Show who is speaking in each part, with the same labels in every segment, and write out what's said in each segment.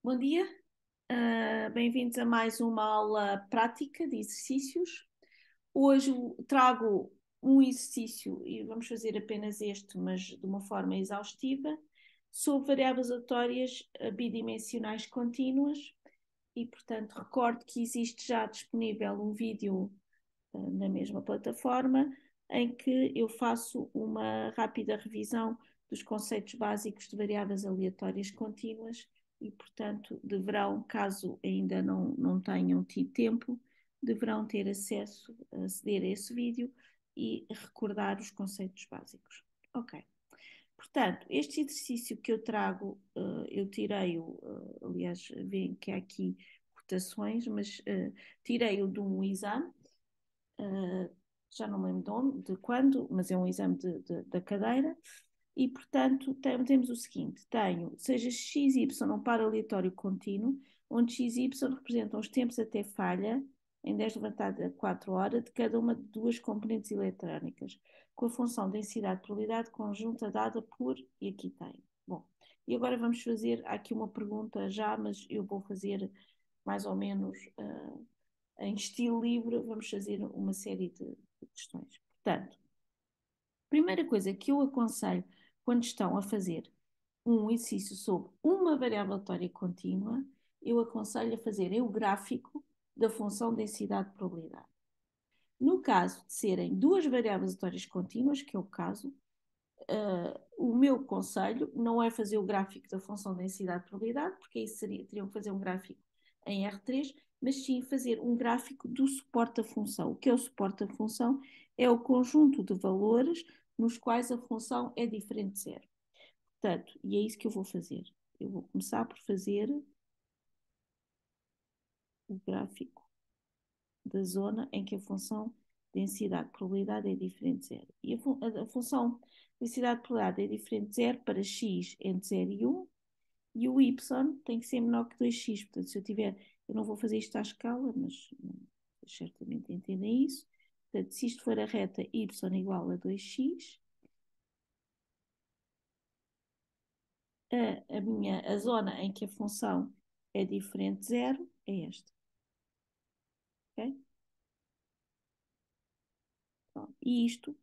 Speaker 1: Bom dia, bem-vindos a mais uma aula prática de exercícios. Hoje trago um exercício, e vamos fazer apenas este, mas de uma forma exaustiva, sobre variáveis aleatórias bidimensionais contínuas e, portanto, recordo que existe já disponível um vídeo na mesma plataforma em que eu faço uma rápida revisão dos conceitos básicos de variáveis aleatórias contínuas e, portanto, deverão, caso ainda não tenham tido tempo, deverão ter acesso a aceder a esse vídeo e recordar os conceitos básicos. Ok. Portanto, este exercício que eu trago, eu tirei-o, aliás, veem que há aqui cotações, mas tirei-o de um exame, já não me lembro de onde, de quando, mas é um exame da cadeira, e portanto temos o seguinte: tenho, seja x e y um par aleatório contínuo, onde x e y representam os tempos até falha, em 10 levantada a 4 horas, de cada uma de duas componentes eletrónicas, com a função densidade de probabilidade conjunta dada por, e aqui tem. Bom, e agora vamos fazer, há aqui uma pergunta já, mas eu vou fazer mais ou menos em estilo livre, vamos fazer uma série de questões. Portanto, a primeira coisa que eu aconselho quando estão a fazer um exercício sobre uma variável aleatória contínua, eu aconselho a fazerem o gráfico da função densidade de probabilidade. No caso de serem duas variáveis aleatórias contínuas, que é o caso, o meu conselho não é fazer o gráfico da função densidade de probabilidade, porque aí teriam que fazer um gráfico em R3, mas sim fazer um gráfico do suporte da função. O que é o suporte da função? É o conjunto de valores nos quais a função é diferente de zero. Portanto, e é isso que eu vou fazer. Eu vou começar por fazer o gráfico da zona em que a função densidade de probabilidade é diferente de zero. E a função densidade de probabilidade é diferente de zero para x entre 0 e 1, e o y tem que ser menor que 2x. Portanto, se eu tiver, eu não vou fazer isto à escala, mas certamente entendem isso. Portanto, se isto for a reta y igual a 2x, a zona em que a função é diferente de zero é esta. Okay? Pronto. E isto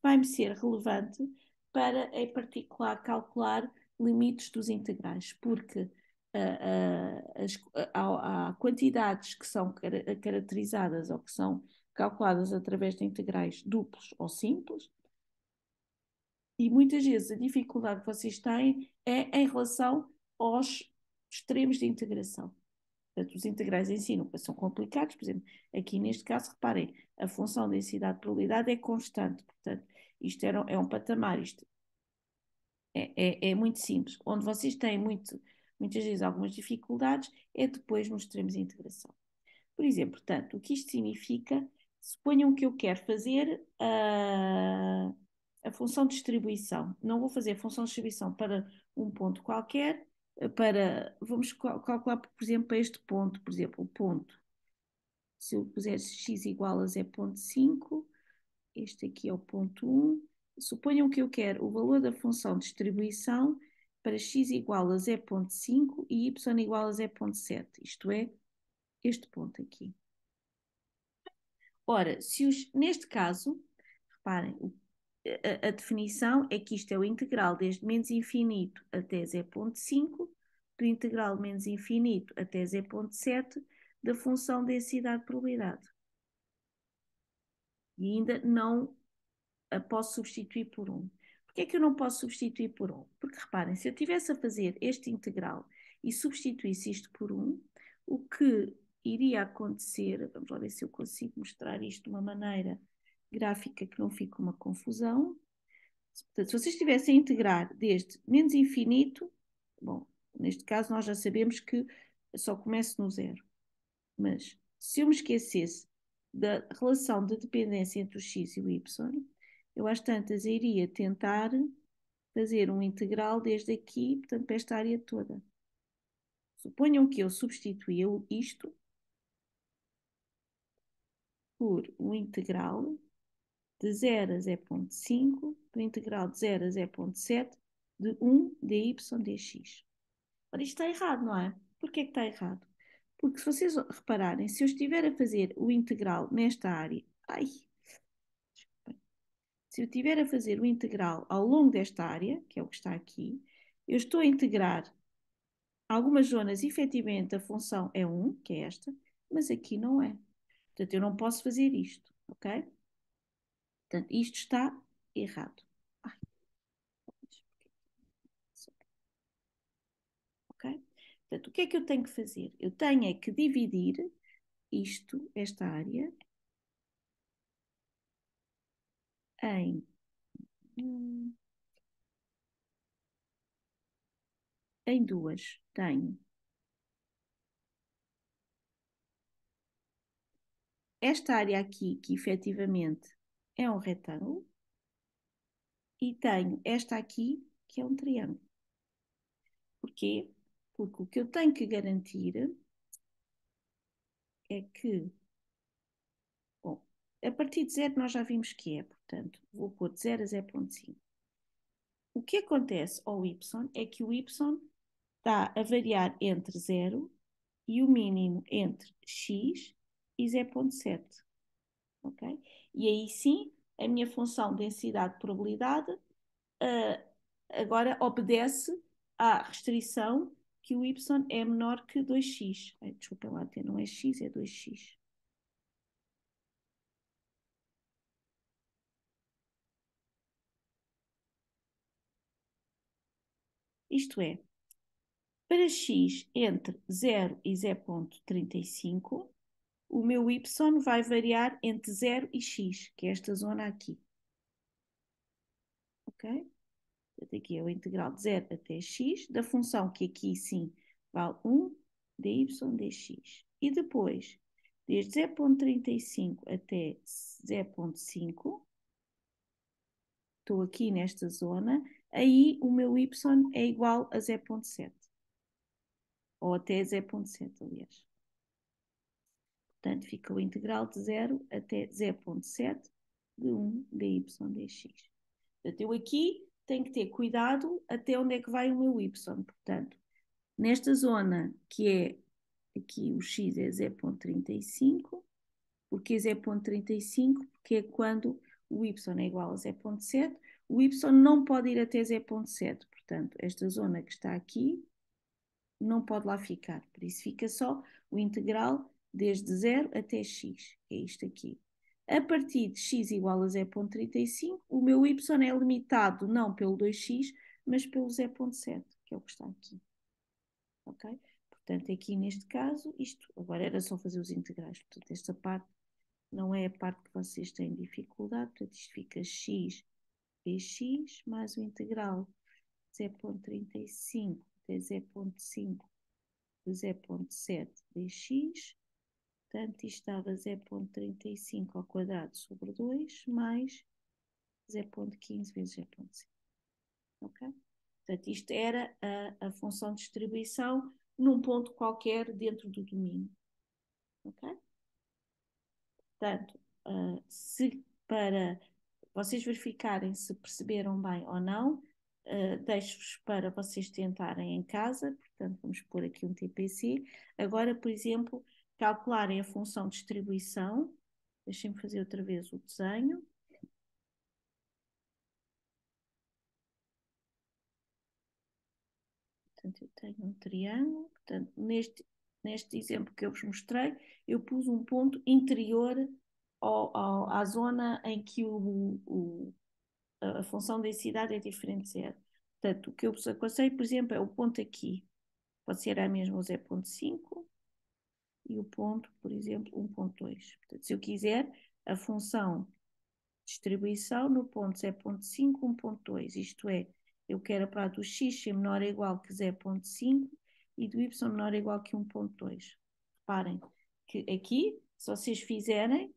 Speaker 1: vai-me ser relevante para, em particular, calcular limites dos integrais, porque há quantidades que são caracterizadas ou que são calculadas através de integrais duplos ou simples, e muitas vezes a dificuldade que vocês têm é em relação aos extremos de integração. Portanto, os integrais em si nunca são complicados. Por exemplo, aqui neste caso, reparem, a função de densidade de probabilidade é constante. Portanto, isto é um patamar, isto é muito simples. Onde vocês têm muitas vezes algumas dificuldades é depois nos extremos de integração. Por exemplo, portanto, o que isto significa, suponham que eu quero fazer a função de distribuição. Não vou fazer a função de distribuição para um ponto qualquer, vamos calcular, por exemplo, para este ponto, por exemplo, o ponto, se eu puser x igual a 0,5, este aqui é o ponto 1, suponham que eu quero o valor da função de distribuição para x igual a 0,5 e y igual a 0,7, isto é, este ponto aqui. Ora, neste caso, reparem, a definição é que isto é o integral desde menos infinito até 0,5, do integral menos infinito até 0,7 da função densidade de probabilidade. E ainda não a posso substituir por 1. Porquê é que eu não posso substituir por 1? Porque reparem, se eu estivesse a fazer este integral e substituísse isto por 1, o que iria acontecer, vamos lá ver se eu consigo mostrar isto de uma maneira gráfica que não fique uma confusão. Portanto, se vocês estivessem a integrar desde menos infinito, bom, neste caso nós já sabemos que só começa no zero. Mas se eu me esquecesse da relação de dependência entre o x e o y, eu às tantas iria tentar fazer um integral desde aqui, portanto, para esta área toda. Suponham que eu substituía isto por um integral de 0 a 0,5, por integral de 0 a 0,7, de 1 dy dx. Ora, isto está errado, não é? Porquê é que está errado? Porque se vocês repararem, se eu estiver a fazer o integral nesta área, ai, se eu estiver a fazer o integral ao longo desta área, que é o que está aqui, eu estou a integrar algumas zonas, efetivamente a função é 1, que é esta, mas aqui não é. Portanto, eu não posso fazer isto, ok? Portanto, isto está errado. Ai, ok? Portanto, o que é que eu tenho que fazer? Eu tenho é que dividir isto, esta área, em, em duas. Tenho esta área aqui, que efetivamente é um retângulo, e tenho esta aqui, que é um triângulo. Porquê? Porque o que eu tenho que garantir é que, bom, a partir de zero nós já vimos que é, portanto, vou pôr de 0 a 0,5. O que acontece ao y é que o y está a variar entre 0 e o mínimo entre x e 0,7. Ok? E aí sim, a minha função densidade-probabilidade agora obedece à restrição que o y é menor que 2x. Desculpa lá, não é x, é 2x. Isto é, para x entre 0 e 0,35, o meu y vai variar entre 0 e x, que é esta zona aqui. Ok? Aqui é o integral de 0 até x, da função que aqui sim vale 1 dy dx. E depois, desde 0,35 até 0,5, estou aqui nesta zona, aí o meu y é igual a 0,7. Ou até 0,7, aliás. Portanto, fica o integral de 0 até 0,7 de 1 dy dx. Portanto, eu aqui tenho que ter cuidado até onde é que vai o meu y. Portanto, nesta zona que é aqui o x é 0,35, porque é 0,35, porque é quando o y é igual a 0,7, o y não pode ir até 0,7, portanto, esta zona que está aqui não pode lá ficar, por isso fica só o integral desde 0 até x, que é isto aqui. A partir de x igual a 0,35, o meu y é limitado não pelo 2x, mas pelo 0,7, que é o que está aqui. Ok? Portanto, aqui neste caso, isto agora era só fazer os integrais. Portanto, esta parte não é a parte que vocês têm dificuldade. Portanto, isto fica x dx mais o integral de 0,35 até 0,5 de 0,7 dx. Portanto, isto dava 0,35 ao quadrado sobre 2 mais 0,15 vezes 0,5. Ok? Portanto, isto era a função de distribuição num ponto qualquer dentro do domínio. Ok? Portanto, se para vocês verificarem se perceberam bem ou não, deixo-vos para vocês tentarem em casa. Portanto, vamos pôr aqui um TPC. Agora, por exemplo, calcularem a função de distribuição. Deixem-me fazer outra vez o desenho. Portanto, eu tenho um triângulo. Portanto, neste exemplo que eu vos mostrei, eu pus um ponto interior à zona em que a função de densidade é diferente de zero. Portanto, o que eu vos aconselho, por exemplo, é o ponto aqui. Pode ser a mesma o 0,5 e o ponto, por exemplo, 1,2. Portanto, se eu quiser a função distribuição no ponto 0,5, 1,2. Isto é, eu quero a parte do x ser menor ou igual que 0,5 e do y menor ou igual que 1,2. Reparem que aqui, se vocês fizerem,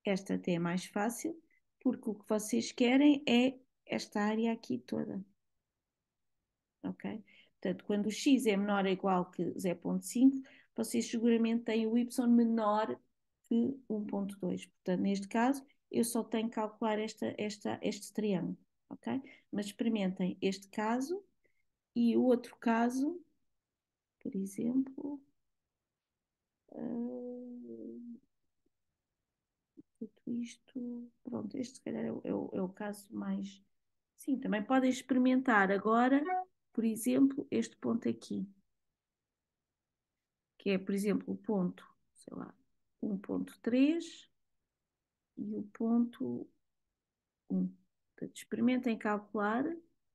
Speaker 1: esta até é mais fácil, porque o que vocês querem é esta área aqui toda. Ok? Portanto, quando o x é menor ou igual que 0,5, vocês seguramente têm o y menor que 1,2. Portanto, neste caso, eu só tenho que calcular este triângulo. Ok? Mas experimentem este caso e o outro caso por exemplo, tudo isto, pronto, este se calhar é o caso mais. Sim, também podem experimentar agora, por exemplo, este ponto aqui, que é, por exemplo, o ponto, sei lá, 1.3 e o ponto 1. Portanto, experimentem calcular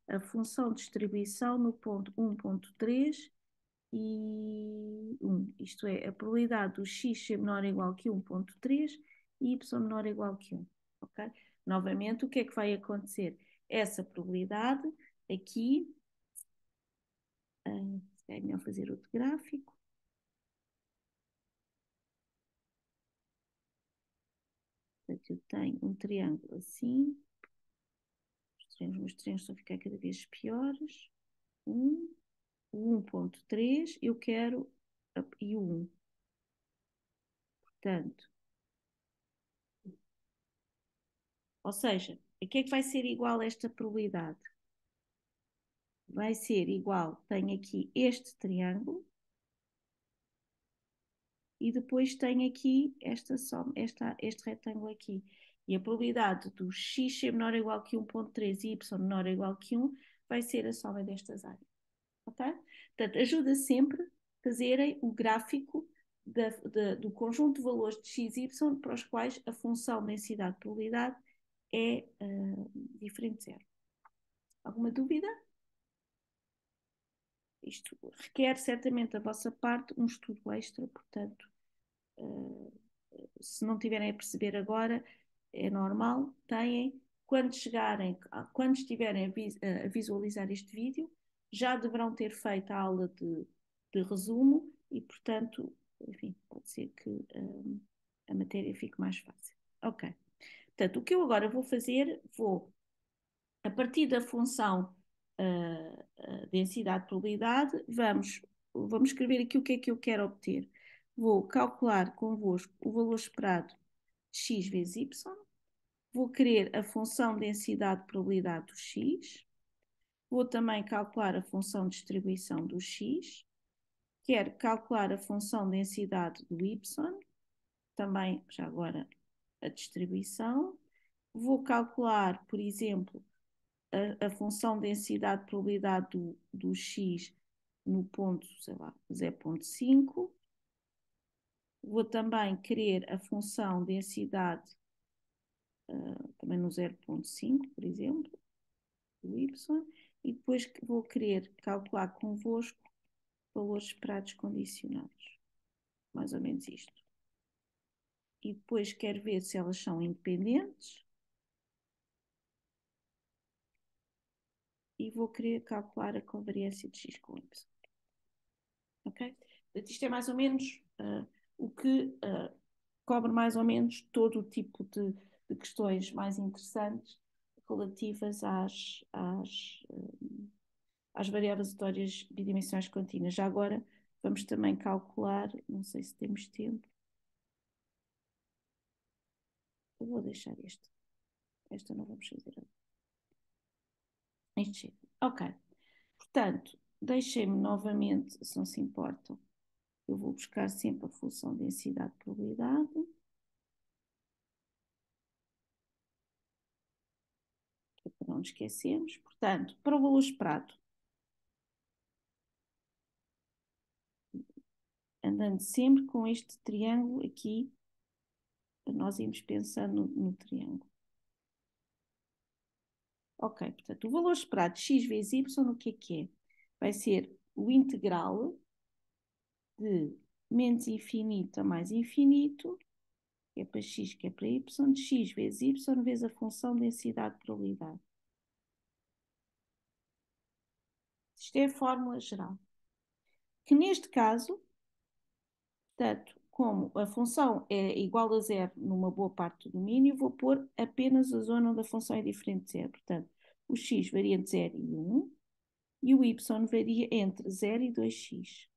Speaker 1: a função de distribuição no ponto 1.3 e 1. Isto é, a probabilidade do x ser menor ou igual que 1.3 e y menor ou igual que 1. Okay? Novamente, o que é que vai acontecer? Essa probabilidade aqui, é melhor fazer outro gráfico. Portanto, eu tenho um triângulo assim. Os meus triângulos estão a ficar cada vez piores. O 1.3, eu quero e o 1. Portanto, ou seja, a que é que vai ser igual a esta probabilidade? Vai ser igual, tenho aqui este triângulo e depois tenho aqui este retângulo aqui. E a probabilidade do x ser menor ou igual que 1.3 e y menor ou igual que 1 vai ser a soma destas áreas. Ok? Portanto, ajuda sempre a fazerem o gráfico do conjunto de valores de x e y para os quais a função densidade de probabilidade é diferente de zero. Alguma dúvida? Isto requer certamente da vossa parte um estudo extra, portanto, se não tiverem a perceber agora, é normal, têm. Quando estiverem a visualizar este vídeo, já deverão ter feito a aula de resumo e, portanto, enfim, pode ser que a matéria fique mais fácil. Ok. Portanto, o que eu agora vou fazer, a partir da função densidade-probabilidade, vamos escrever aqui o que é que eu quero obter. Vou calcular convosco o valor esperado de x vezes y, vou querer a função densidade-probabilidade do x, vou também calcular a função de distribuição do x, quero calcular a função densidade do y, também já agora a distribuição, vou calcular, por exemplo, a função densidade-probabilidade do x no ponto, sei lá, 0.5. Vou também querer a função densidade também no 0.5, por exemplo, do y, e depois vou querer calcular convosco valores esperados condicionados. Mais ou menos isto. E depois quero ver se elas são independentes. E vou querer calcular a covariância de x com y. Ok? Portanto, isto é mais ou menos o que cobre mais ou menos todo o tipo de questões mais interessantes relativas às variáveis aleatórias bidimensionais contínuas. Já agora vamos também calcular, não sei se temos tempo. Eu vou deixar este. Esta não vamos fazer. Isto chega. Ok. Portanto, deixem-me novamente, se não se importam, eu vou buscar sempre a função densidade-probabilidade. Para não nos esquecermos. Portanto, para o valor esperado, andando sempre com este triângulo aqui, nós irmos pensando no triângulo. Ok, portanto, o valor esperado de x vezes y, o que é? Vai ser o integral de menos infinito a mais infinito, que é para x, que é para y, de x vezes y vezes a função densidade de probabilidade. Isto é a fórmula geral. Que neste caso, portanto, como a função é igual a zero numa boa parte do domínio, vou pôr apenas a zona onde a função é diferente de zero. Portanto, o x varia entre 0 e 1 e o y varia entre 0 e 2x.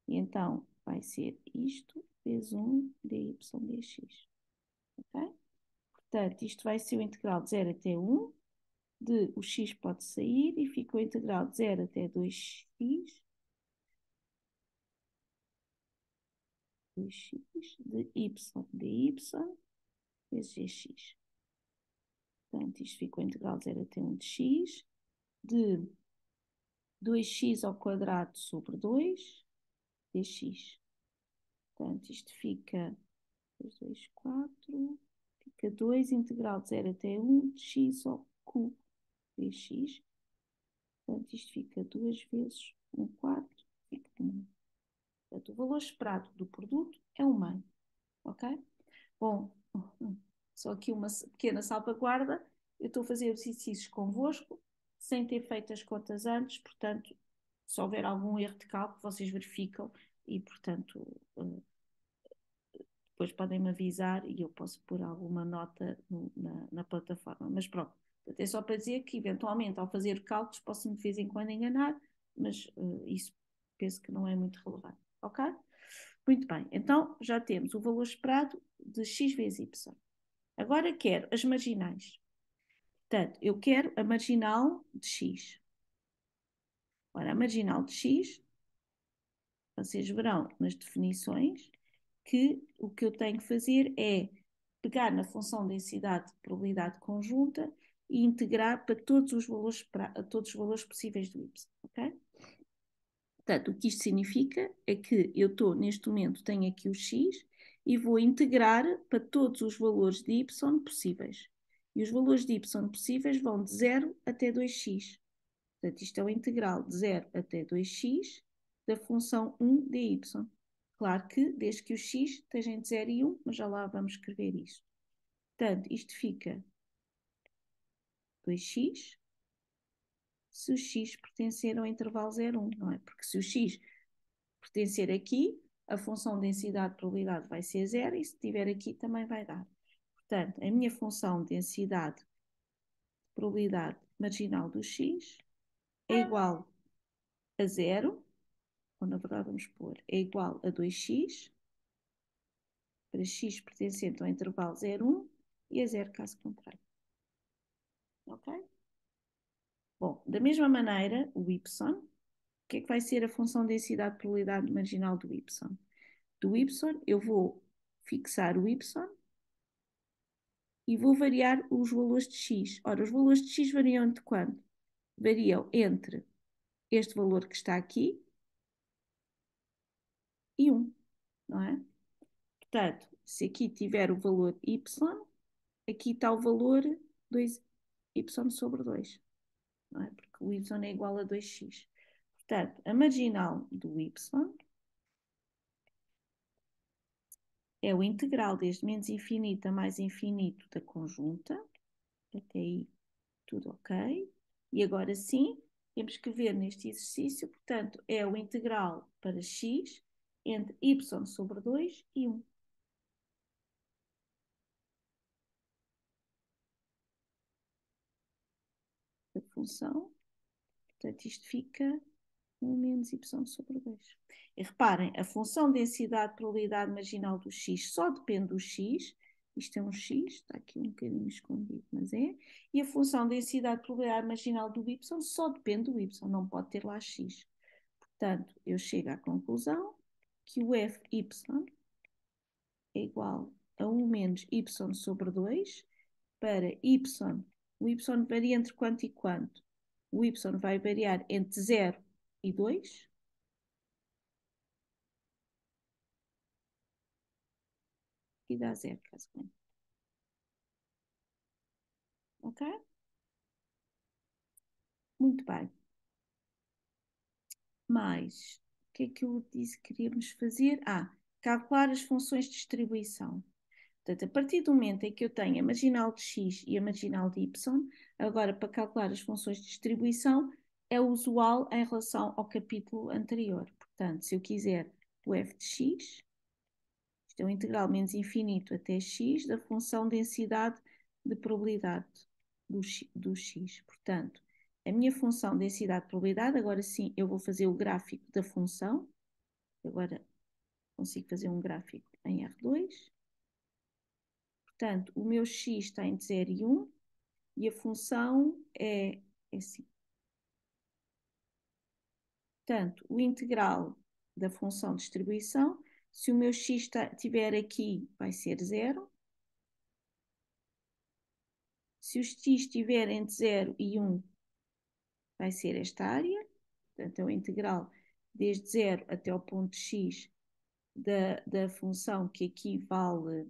Speaker 1: E então, vai ser isto vezes 1 dy dx. Ok? Portanto, isto vai ser o integral de 0 até 1, de o x pode sair e fica o integral de 0 até 2x 2x de y dy vezes gx. Portanto, isto fica o integral de 0 até 1 de x, de 2x ao quadrado sobre 2 dx. Portanto, isto fica 2, 2, 4, fica 2 integral de 0 até 1 de x ao cubo dx. Portanto, isto fica 2 vezes 1 quarto, fica 1. Portanto, o valor esperado do produto é 1 meio. Ok? Bom, só aqui uma pequena salvaguarda. Eu estou a fazer exercícios convosco, sem ter feito as contas antes, portanto, se houver algum erro de cálculo, vocês verificam e, portanto, depois podem-me avisar e eu posso pôr alguma nota na plataforma. Mas pronto, é só para dizer que, eventualmente, ao fazer cálculos, posso-me de vez em quando enganar, mas isso penso que não é muito relevante. Ok? Muito bem, então já temos o valor esperado de x vezes y. Agora quero as marginais. Portanto, eu quero a marginal de x. Ora, a marginal de x, vocês verão nas definições que o que eu tenho que fazer é pegar na função densidade de probabilidade conjunta e integrar para todos os valores possíveis do y. Ok? Portanto, o que isto significa é que eu estou, neste momento, tenho aqui o x e vou integrar para todos os valores de y possíveis. E os valores de y possíveis vão de 0 até 2x. Portanto, isto é o integral de 0 até 2x da função 1 de y. Claro que, desde que o x esteja entre 0 e 1, mas já lá vamos escrever isto. Portanto, isto fica 2x se o x pertencer ao intervalo 0, 1, não é? Porque se o x pertencer aqui, a função densidade de probabilidade vai ser 0 e se estiver aqui também vai dar. Portanto, a minha função densidade de probabilidade marginal do x é igual a 0, ou na verdade vamos pôr, é igual a 2x, para x pertencente ao intervalo 0, 1 e a 0 caso contrário. Ok? Bom, da mesma maneira, o y, o que é que vai ser a função densidade de probabilidade marginal do y? Do y, eu vou fixar o y e vou variar os valores de x. Ora, os valores de x variam de quanto? Variam entre este valor que está aqui e 1, não é? Portanto, se aqui tiver o valor y, aqui está o valor 2y sobre 2, não é? Porque o y é igual a 2x. Portanto, a marginal do y é o integral desde menos infinito a mais infinito da conjunta. Até aí tudo ok. E agora sim, temos que ver neste exercício, portanto, é o integral para x entre y sobre 2 e 1. A função, portanto, isto fica 1 menos y sobre 2. E reparem, a função densidade de probabilidade marginal do x só depende do x. Isto é um x, está aqui um bocadinho escondido, mas é. E a função densidade de probabilidade marginal do y só depende do y, não pode ter lá x. Portanto, eu chego à conclusão que o fy é igual a 1 menos y sobre 2 para y. O y varia entre quanto e quanto? O y vai variar entre 0 e 2. E dá 0, caso contrário. Ok? Muito bem. Mais, o que é que eu disse que queríamos fazer? Calcular as funções de distribuição. Portanto, a partir do momento em que eu tenho a marginal de x e a marginal de y, agora para calcular as funções de distribuição é usual em relação ao capítulo anterior. Portanto, se eu quiser o f de x, isto é o integral menos infinito até x da função densidade de probabilidade do x. Portanto, a minha função densidade de probabilidade, agora sim eu vou fazer o gráfico da função. Agora consigo fazer um gráfico em R2. Portanto, o meu x está entre 0 e 1 e a função é assim. Portanto, o integral da função de distribuição Se o meu x estiver aqui, vai ser 0. Se o x estiver entre 0 e 1, vai ser esta área. Portanto, é o integral desde 0 até o ponto x da função, que aqui vale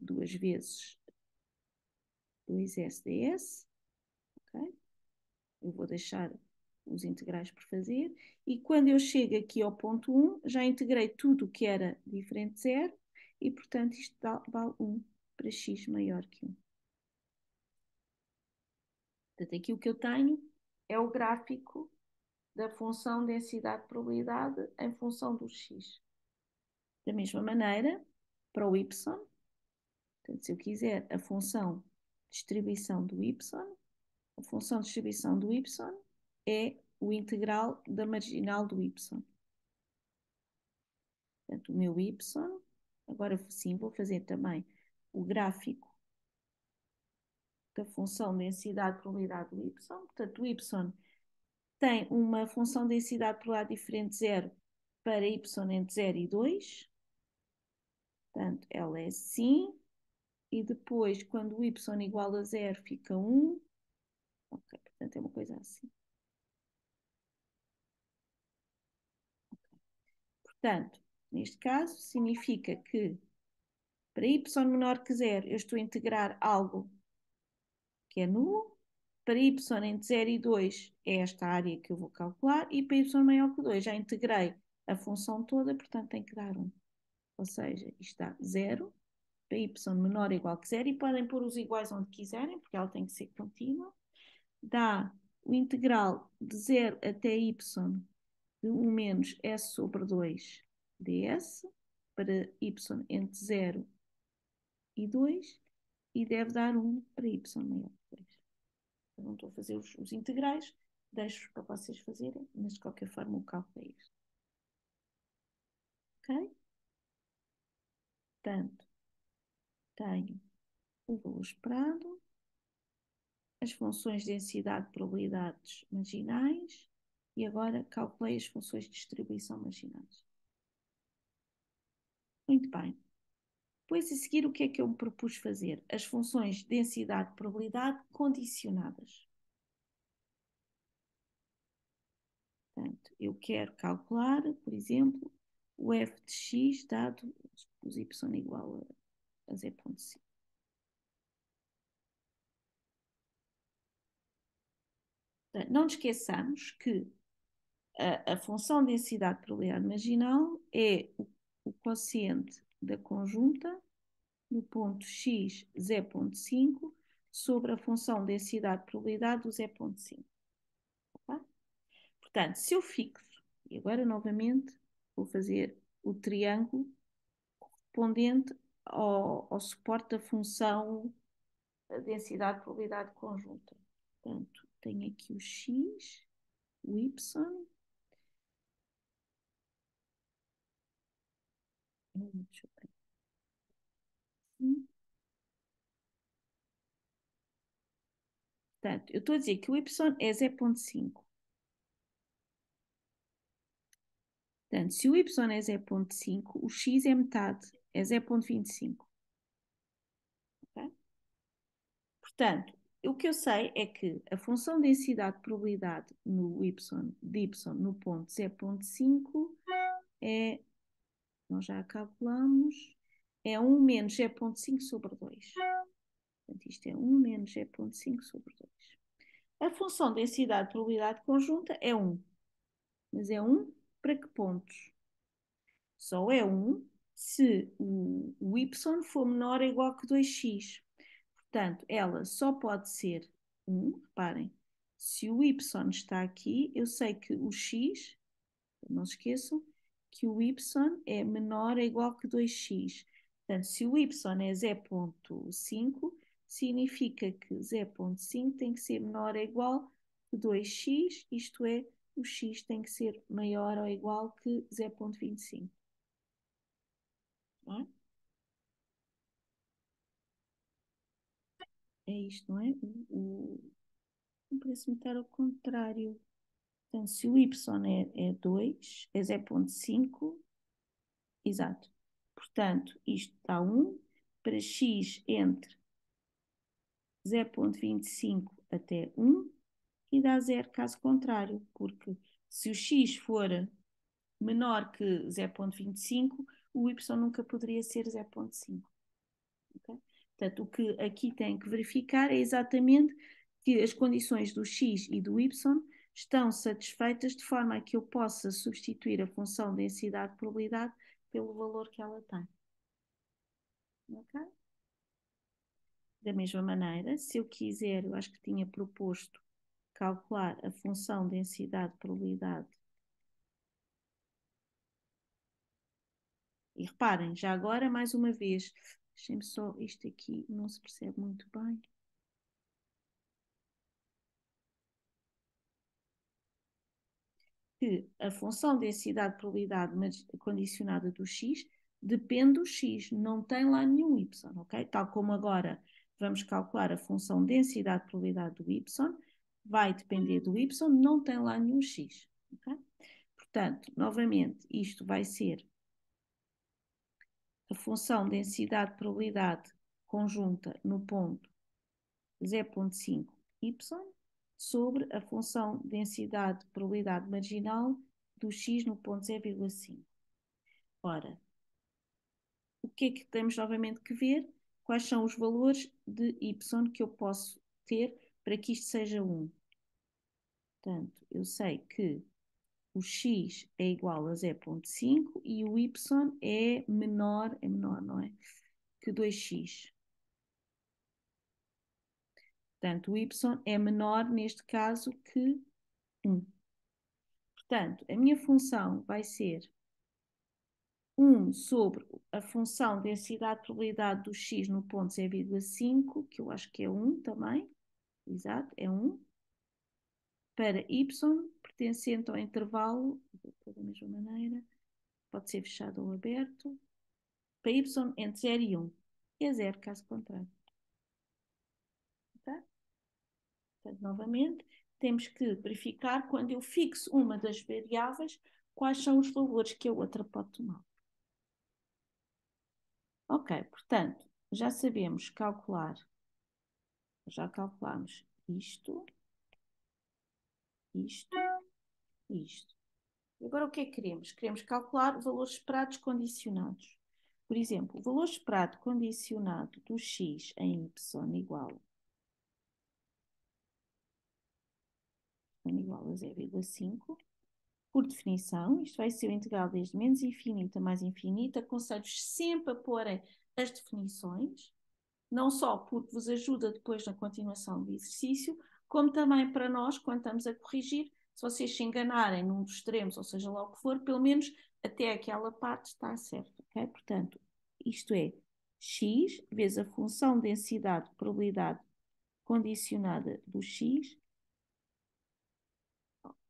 Speaker 1: 2 vezes 2s ds. Okay? Eu vou deixar os integrais por fazer. E quando eu chego aqui ao ponto 1, já integrei tudo o que era diferente de 0 e, portanto, isto vale 1 para x maior que 1. Portanto, aqui o que eu tenho é o gráfico da função densidade-probabilidade em função do x. Da mesma maneira, para o y, portanto, se eu quiser a função distribuição do y, a função de distribuição do y é o integral da marginal do y. Portanto, o meu y, agora sim vou fazer também o gráfico da função densidade-probabilidade do y. Portanto, o y tem uma função densidade-probabilidade diferente de 0 para y entre 0 e 2. Portanto, ela é assim. E depois, quando o y igual a 0, fica 1. Ok, portanto, é uma coisa assim. Portanto, neste caso, significa que para y menor que 0, eu estou a integrar algo que é nulo. Para y entre 0 e 2 é esta área que eu vou calcular. E para y maior que 2 já integrei a função toda, portanto tem que dar 1. Ou seja, isto dá 0. Para y menor ou igual que 0. E podem pôr os iguais onde quiserem, porque ela tem que ser contínua. Dá o integral de 0 até y de 1 menos s sobre 2 ds para y entre 0 e 2 e deve dar 1 para y maior que 2. Eu não estou a fazer os integrais, deixo para vocês fazerem, mas de qualquer forma o cálculo é este. Ok? Portanto, tenho o valor esperado, as funções de densidade, probabilidades marginais e agora calculei as funções de distribuição marginais. Muito bem. Depois, a seguir, o que é que eu me propus fazer? As funções de densidade e probabilidade condicionadas. Portanto, eu quero calcular, por exemplo, o f de x dado os y igual a 0,5. Não nos esqueçamos que a função de densidade de probabilidade marginal é o quociente da conjunta no ponto x 0,5 sobre a função de densidade de probabilidade do 0,5. Tá? Portanto, se eu fixo, e agora novamente vou fazer o triângulo correspondente ao suporte da função densidade de probabilidade conjunta. Portanto, tenho aqui o x, o y, deixa eu ver. Portanto, eu estou a dizer que o y é 0,5. Portanto, se o y é 0,5, o x é metade, é 0,25. Okay? Portanto, o que eu sei é que a função de densidade de probabilidade no de y no ponto 0,5 é, nós já calculamos, é 1 menos 0,5 sobre 2. Portanto, isto é 1 menos 0,5 sobre 2. A função de densidade de probabilidade conjunta é 1. Mas é 1 para que pontos? Só é 1 se o y for menor ou igual que 2x. Portanto, ela só pode ser 1, reparem, se o y está aqui, eu sei que o x, não se esqueçam, que o y é menor ou igual que 2x. Portanto, se o y é 0,5, significa que 0,5 tem que ser menor ou igual que 2x, isto é, o x tem que ser maior ou igual que 0,25. Não é? É isto, não é? Parece-me estar ao contrário. Portanto, se o y é 2, é 0,5, Exato. Portanto, isto dá 1 para x entre 0,25 até 1 e dá 0 caso contrário, porque se o x for menor que 0,25, o y nunca poderia ser 0,5. Okay? Portanto, o que aqui tem que verificar é exatamente que as condições do x e do y estão satisfeitas de forma a que eu possa substituir a função densidade-probabilidade pelo valor que ela tem. Okay? Da mesma maneira, se eu quiser, eu acho que tinha proposto calcular a função densidade-probabilidade. E reparem, já agora, mais uma vez, deixem-me só, isto aqui não se percebe muito bem. Que a função densidade-probabilidade condicionada do x depende do x, não tem lá nenhum y, ok? Tal como agora vamos calcular a função densidade-probabilidade do y, vai depender do y, não tem lá nenhum x, ok? Portanto, novamente, isto vai ser a função densidade-probabilidade conjunta no ponto 0,5y sobre a função densidade-probabilidade marginal do x no ponto 0,5. Ora, o que é que temos novamente que ver? Quais são os valores de y que eu posso ter para que isto seja 1? Portanto, eu sei que o x é igual a 0,5 e o y é menor, não é? Que 2x. Portanto, o y é menor neste caso que 1. Portanto, a minha função vai ser 1 sobre a função densidade-probabilidade do x no ponto 0,5, que eu acho que é 1 também, exato, é 1, para y pertencente ao intervalo, da mesma maneira, pode ser fechado ou aberto, para y entre 0 e 1, e é 0 caso contrário. Tá? Portanto, novamente, temos que verificar quando eu fixo uma das variáveis, quais são os valores que a outra pode tomar. Ok, portanto, já sabemos calcular, já calculamos isto, isto, isto. Agora o que é que queremos? Queremos calcular valores esperados condicionados. Por exemplo, o valor esperado condicionado do x em y igual a 0,5. Por definição, isto vai ser o integral desde menos infinito a mais infinito. Aconselho-vos sempre a porem as definições, não só porque vos ajuda depois na continuação do exercício, como também para nós, quando estamos a corrigir, se vocês se enganarem num dos extremos, ou seja lá o que for, pelo menos até aquela parte está certo, ok? Portanto, isto é x vezes a função densidade probabilidade condicionada do x.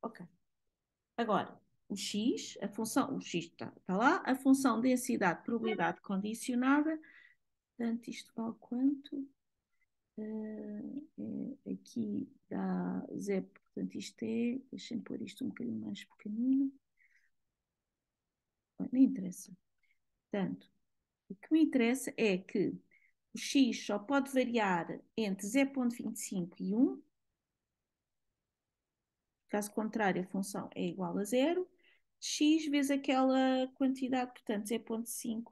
Speaker 1: Ok. Agora, o x está lá, a função densidade probabilidade condicionada, portanto, isto vale quanto? Aqui dá 0, portanto isto é, deixem-me pôr isto um bocadinho mais pequenino, não interessa. Portanto, o que me interessa é que o x só pode variar entre 0,25 e 1, caso contrário a função é igual a 0, x vezes aquela quantidade, portanto 0,5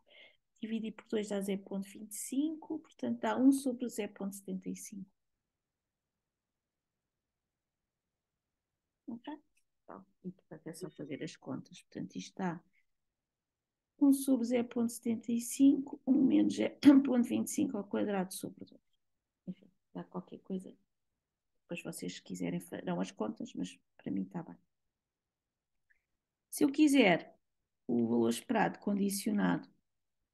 Speaker 1: dividido por 2 dá 0,25, portanto dá 1 sobre 0,75. Ok? Então, e portanto é só fazer as contas. Portanto, isto dá 1 sobre 0,75, 1 menos 0,25 ao quadrado sobre 2. Enfim, dá qualquer coisa. Depois vocês, se quiserem, farão as contas, mas para mim está bem. Se eu quiser o valor esperado condicionado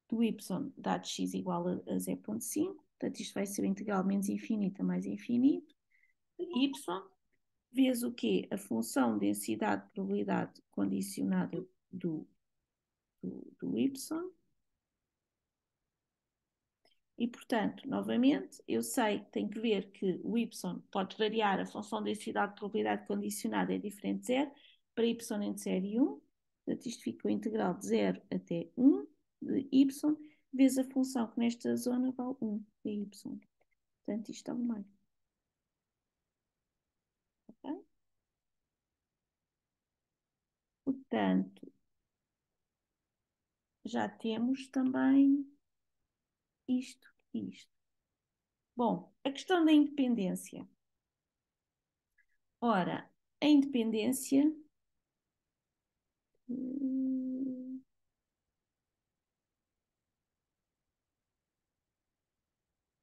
Speaker 1: do y dado x igual a 0,5, portanto isto vai ser o integral menos infinito a mais infinito, y vezes o quê? A função densidade probabilidade condicionada do y. E, portanto, novamente, eu sei que tenho que ver que o y pode variar, a função densidade probabilidade condicionada é diferente de 0, para y entre 0 e 1, Portanto, isto fica o integral de 0 até 1 de y, vezes a função que nesta zona vale 1 de y. Portanto, isto é o meio. Okay? Portanto, já temos também isto e isto. Bom, a questão da independência. Ora, a independência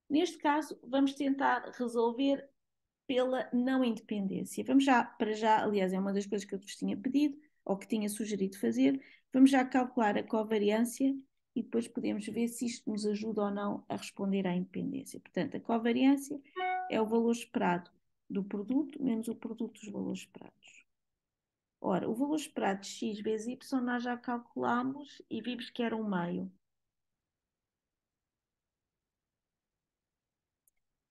Speaker 1: neste caso, vamos tentar resolver pela não independência. Vamos já, para já, aliás, é uma das coisas que eu vos tinha pedido, ou que tinha sugerido fazer, vamos já calcular a covariância e depois podemos ver se isto nos ajuda ou não a responder à independência. Portanto, a covariância é o valor esperado do produto menos o produto dos valores esperados. Ora, o valor esperado de x vezes y nós já calculámos e vimos que era um meio.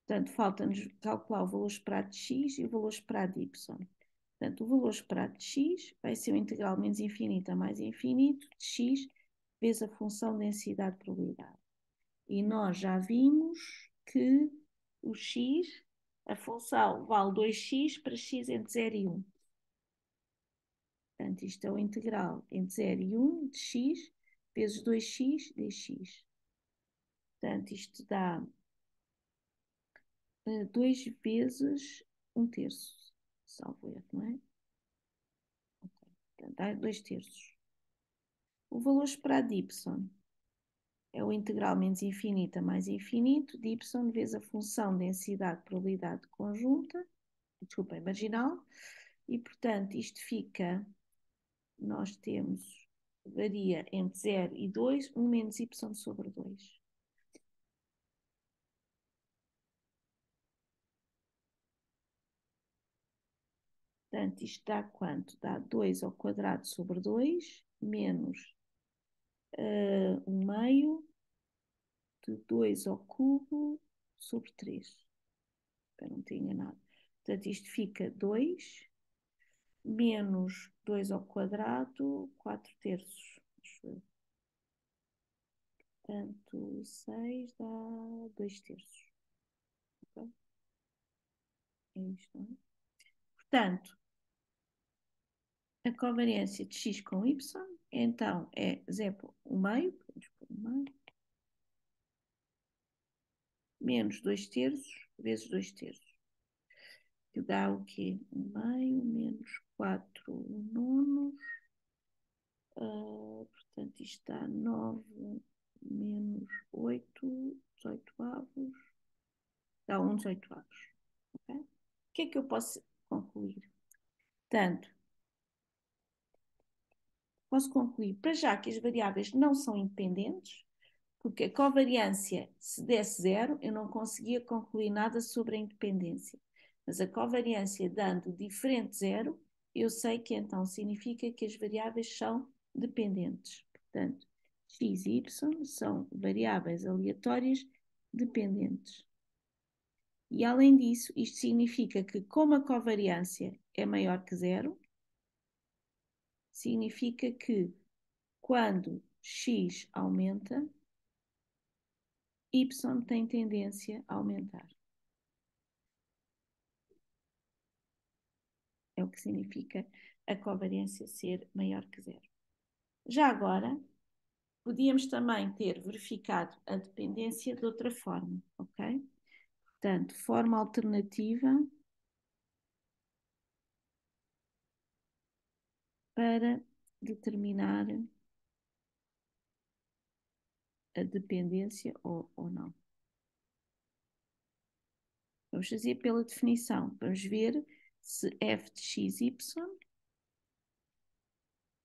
Speaker 1: Portanto, falta-nos calcular o valor esperado de x e o valor esperado de y. Portanto, o valor esperado de x vai ser o integral menos infinito a mais infinito de x vezes a função densidade de probabilidade. E nós já vimos que o x, a função vale 2x para x entre 0 e 1. Portanto, isto é o integral entre 0 e 1 de x vezes 2x dx. Portanto, isto dá 2 vezes 1/3, salvo erro, não é? Okay. Portanto, dá 2/3. O valor esperado de y é o integral menos infinito a mais infinito de y vezes a função densidade probabilidade conjunta, desculpa, marginal, e portanto isto fica, nós temos, varia entre 0 e 2, 1 menos y sobre 2. Portanto, isto dá quanto? Dá 2 ao quadrado sobre 2, menos 1 meio de 2 ao cubo sobre 3. Espero não ter enganado. Portanto, isto fica 2 menos 2 ao quadrado, 4/3. Portanto, 6 dá 2/3. Okay? É isto, não é? Portanto, a covariância de x com y, então, é 0,1 meio, podemos pôr 1 meio, menos 2/3 vezes 2/3. Que dá o quê? 1 meio menos 4 nonos. Portanto, isto dá 9 menos 8, 18 avos. Dá 1 18 avos. Okay? O que é que eu posso concluir? Portanto, posso concluir para já que as variáveis não são independentes, porque a covariância, se desse 0, eu não conseguia concluir nada sobre a independência. Mas a covariância dando diferente 0, eu sei que então significa que as variáveis são dependentes. Portanto, x e y são variáveis aleatórias dependentes. E além disso, isto significa que como a covariância é maior que 0, significa que quando x aumenta, y tem tendência a aumentar. É o que significa a covariância ser maior que 0. Já agora, podíamos também ter verificado a dependência de outra forma, ok? Portanto, forma alternativa para determinar a dependência ou não. Vamos fazer pela definição. Vamos ver se f de x, y,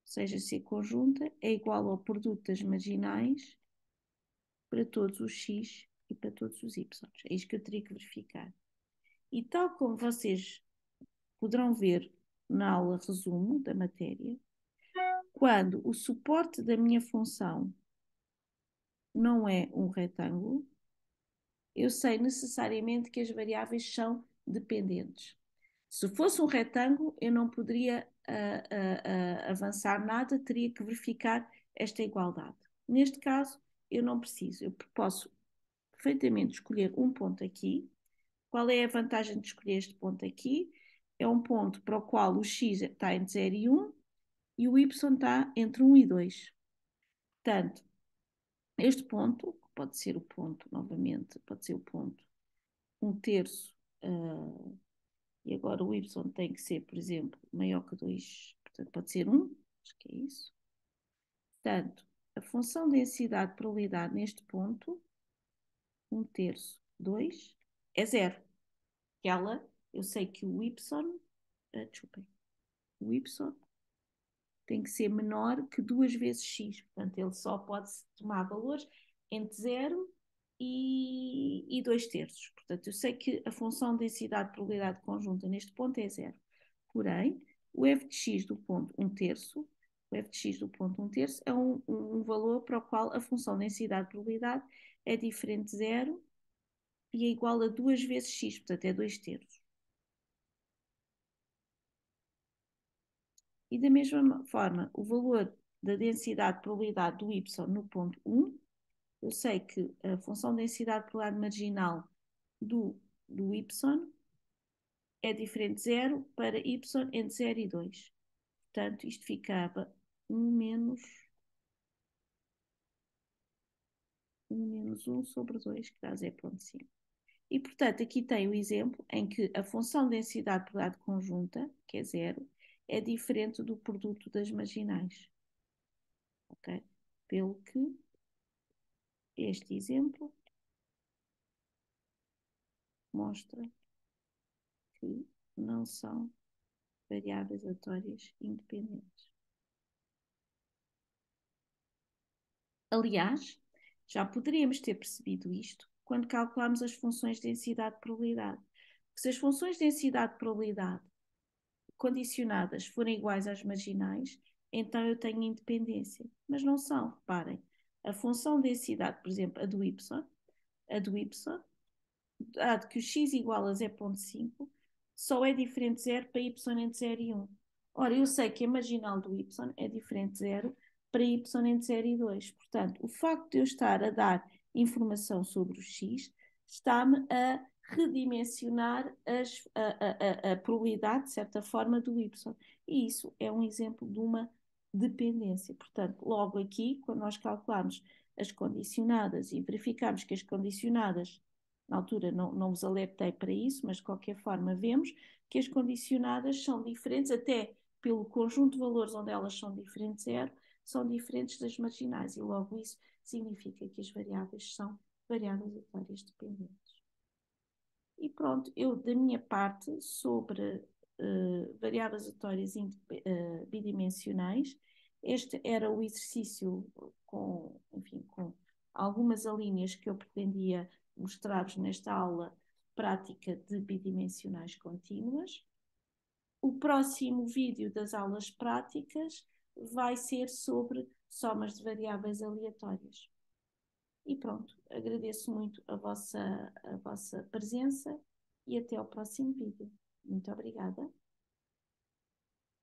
Speaker 1: seja C conjunta, é igual ao produto das marginais para todos os x e para todos os y. É isto que eu teria que verificar. E tal como vocês poderão ver na aula resumo da matéria, quando o suporte da minha função não é um retângulo, eu sei necessariamente que as variáveis são dependentes. Se fosse um retângulo, eu não poderia avançar nada, teria que verificar esta igualdade. Neste caso, eu não preciso, eu posso perfeitamente escolher um ponto aqui. Qual é a vantagem de escolher este ponto aqui? É um ponto para o qual o x está entre 0 e 1 e o y está entre 1 e 2. Portanto, este ponto, pode ser o ponto, novamente, pode ser o ponto 1/3, e agora o y tem que ser, por exemplo, maior que 2, portanto pode ser 1, acho que é isso. Portanto, a função densidade de probabilidade neste ponto, 1/3, 2, é 0. Ela, eu sei que o y, desculpem, o y tem que ser menor que 2 vezes x. Portanto, ele só pode tomar valores entre 0 e 2/3. Portanto, eu sei que a função de densidade de probabilidade conjunta neste ponto é 0. Porém, o f de x do ponto 1/3, o f de x do ponto 1/3 é um valor para o qual a função de densidade de probabilidade é diferente de 0 e é igual a 2 vezes x, portanto é 2/3. E da mesma forma, o valor da densidade de probabilidade do y no ponto 1, eu sei que a função de densidade de probabilidade marginal do y é diferente de 0 para y entre 0 e 2. Portanto, isto ficava 1 menos 1 sobre 2, que dá 0,5. E, portanto, aqui tem o exemplo em que a função de densidade de probabilidade conjunta, que é 0, é diferente do produto das marginais. Ok? Pelo que este exemplo mostra que não são variáveis aleatórias independentes. Aliás, já poderíamos ter percebido isto quando calculamos as funções de densidade de probabilidade. Porque se as funções de densidade de probabilidade condicionadas forem iguais às marginais, então eu tenho independência. Mas não são, reparem. A função de densidade, por exemplo, a do y, dado que o x igual a 0,5, só é diferente de 0 para y entre 0 e 1. Ora, eu sei que a marginal do y é diferente de 0 para y entre 0 e 2. Portanto, o facto de eu estar a dar informação sobre o x está-me a redimensionar a probabilidade, de certa forma, do y. E isso é um exemplo de uma dependência. Portanto, logo aqui, quando nós calculamos as condicionadas e verificamos que as condicionadas, na altura não vos alertei para isso, mas de qualquer forma vemos que as condicionadas são diferentes, até pelo conjunto de valores onde elas são diferentes de 0, são diferentes das marginais, e logo isso significa que as variáveis são variáveis aleatórias dependentes. E pronto, eu da minha parte, sobre variáveis aleatórias bidimensionais, este era o exercício com, enfim, com algumas alíneas que eu pretendia mostrar-vos nesta aula prática de bidimensionais contínuas. O próximo vídeo das aulas práticas vai ser sobre somas de variáveis aleatórias. E pronto, agradeço muito a vossa presença e até ao próximo vídeo. Muito obrigada.